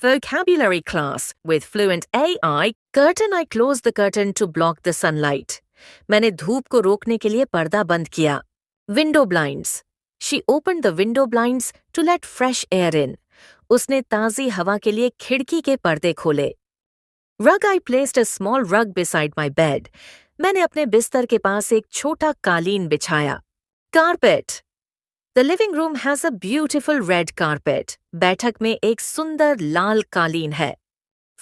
Vocabulary class with Fluent AI. Curtain. I close the curtain to block the sunlight. मैंने धूप को रोकने के लिए पर्दा बंद किया. Window blinds. She opened the window blinds to let fresh air in. उसने ताज़ी हवा के लिए खिड़की के पर्दे खोले. Rug. I placed a small rug beside my bed. मैंने अपने बिस्तर के पास एक छोटा कालीन बिछाया. Carpet. The living room has a beautiful red carpet. बैठक में एक सुंदर लाल कालीन है.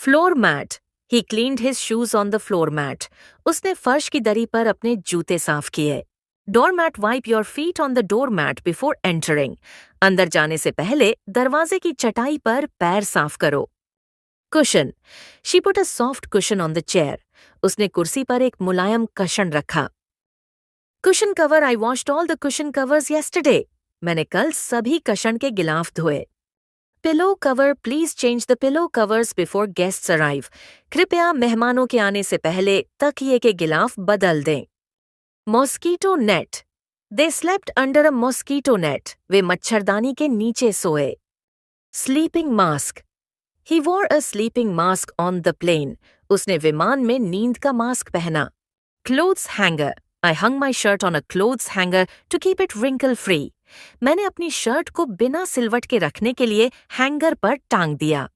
Floor mat. He cleaned his shoes on the floor mat. उसने फर्श की दरी पर अपने जूते साफ किए. Doormat. Wipe your feet on the doormat before entering. अंदर जाने से पहले दरवाजे की चटाई पर पैर साफ करो. Cushion. She put a soft cushion on the chair. उसने कुर्सी पर एक मुलायम कशन रखा. Cushion cover. I washed all the cushion covers yesterday. मैंने कल सभी कशन के गिलाफ धोए. Pillow cover. Please change the pillow covers before guests arrive. कृपया मेहमानों के आने से पहले तकिए के गिलाफ बदल दें. Mosquito net. They slept under a mosquito net. वे मच्छरदानी के नीचे सोए. Sleeping mask. He wore a sleeping mask on the plane. उसने विमान में नींद का मास्क पहना. Clothes hanger. I hung my shirt on a clothes hanger to keep it wrinkle free. मैंने अपनी शर्ट को बिना सिलवट के रखने के लिए हैंगर पर टांग दिया.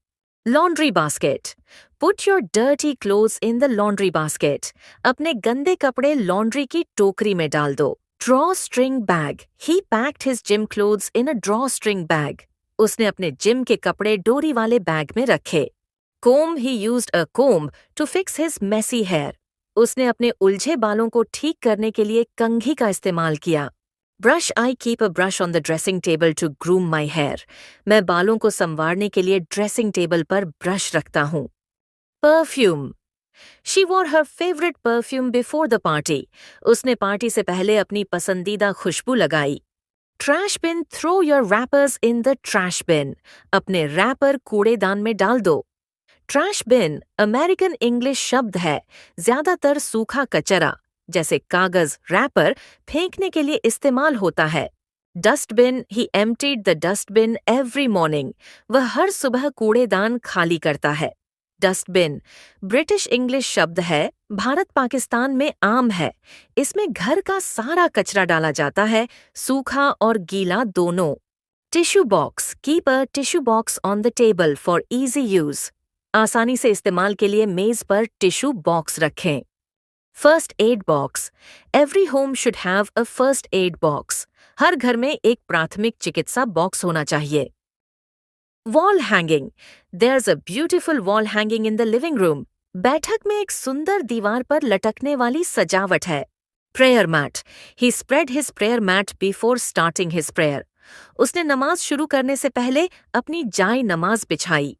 Laundry basket. Put your dirty clothes in the laundry basket. अपने गंदे कपड़े लॉन्ड्री की टोकरी में डाल दो. Drawstring bag. He packed his gym clothes in a drawstring bag. उसने अपने जिम के कपड़े डोरी वाले बैग में रखे. Comb. He used a comb to fix his messy hair. उसने अपने उलझे बालों को ठीक करने के लिए कंघी का इस्तेमाल किया. Brush. I keep a brush on the dressing table to groom my hair. मैं बालों को संवारने के लिए ड्रेसिंग टेबल पर ब्रश रखता हूँ. Perfume. She wore her favorite perfume before the party. उसने पार्टी से पहले अपनी पसंदीदा खुशबू लगाई. Trash bin. Throw your wrappers in the trash bin. अपने रैपर कूड़ेदान में डाल दो. Trash bin अमेरिकन इंग्लिश शब्द है. ज्यादातर सूखा कचरा जैसे कागज रैपर फेंकने के लिए इस्तेमाल होता है. Dustbin. He emptied the dustbin every morning. वह हर सुबह कूड़ेदान खाली करता है. Dustbin ब्रिटिश इंग्लिश शब्द है. भारत पाकिस्तान में आम है. इसमें घर का सारा कचरा डाला जाता है, सूखा और गीला दोनों. Tissue box. Keep a tissue box on the table for easy use. आसानी से इस्तेमाल के लिए मेज पर टिश्यू बॉक्स रखें. First aid box. Every home should have a first aid box. हर घर में एक प्राथमिक चिकित्सा बॉक्स होना चाहिए. Wall hanging. There's a beautiful wall hanging in the living room. बैठक में एक सुंदर दीवार पर लटकने वाली सजावट है. Prayer mat. He spread his prayer mat before starting his prayer. उसने नमाज शुरू करने से पहले अपनी जाय नमाज बिछाई.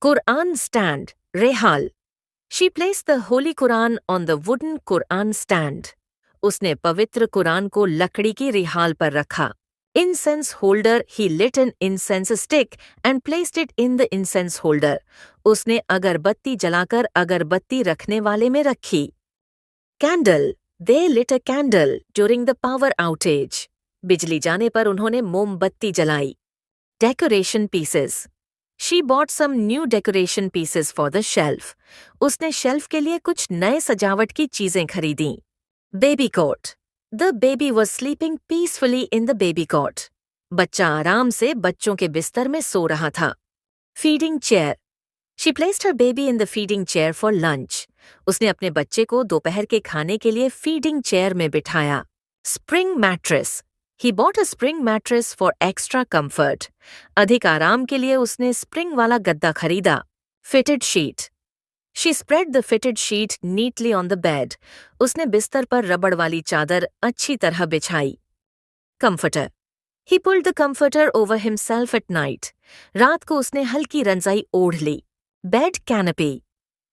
Quran stand. Rehal. She placed the Holy Quran on the wooden Quran stand. उसने पवित्र कुरान को लकड़ी की रिहाल पर रखा. Incense holder. He lit an incense stick and placed it in the incense holder. उसने अगरबत्ती जलाकर अगरबत्ती रखने वाले में रखी. Candle. They lit a candle during the power outage. बिजली जाने पर उन्होंने मोमबत्ती जलाई. Decoration pieces. She bought some new decoration pieces for the shelf. उसने शेल्फ के लिए कुछ नए सजावट की चीजें खरीदी. Baby cot. The baby was sleeping peacefully in the baby cot. बच्चा आराम से बच्चों के बिस्तर में सो रहा था. Feeding chair. She placed her baby in the feeding chair for lunch. उसने अपने बच्चे को दोपहर के खाने के लिए feeding chair में बिठाया. Spring mattress. He bought a spring mattress for extra comfort. अधिक आराम के लिए उसने स्प्रिंग वाला गद्दा खरीदा. Fitted sheet. She spread the fitted sheet neatly on the bed. उसने बिस्तर पर रबड़ वाली चादर अच्छी तरह बिछाई. Comforter. He pulled the comforter over himself at night. रात को उसने हल्की रंजाई ओढ़ ली. Bed canopy.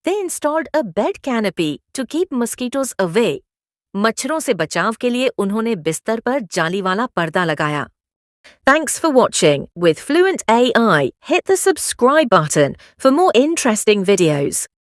They installed a bed canopy to keep mosquitoes away. मच्छरों से बचाव के लिए उन्होंने बिस्तर पर जाली वाला पर्दा लगाया. Thanks for watching. With Fluent AI, hit the subscribe button for more interesting videos.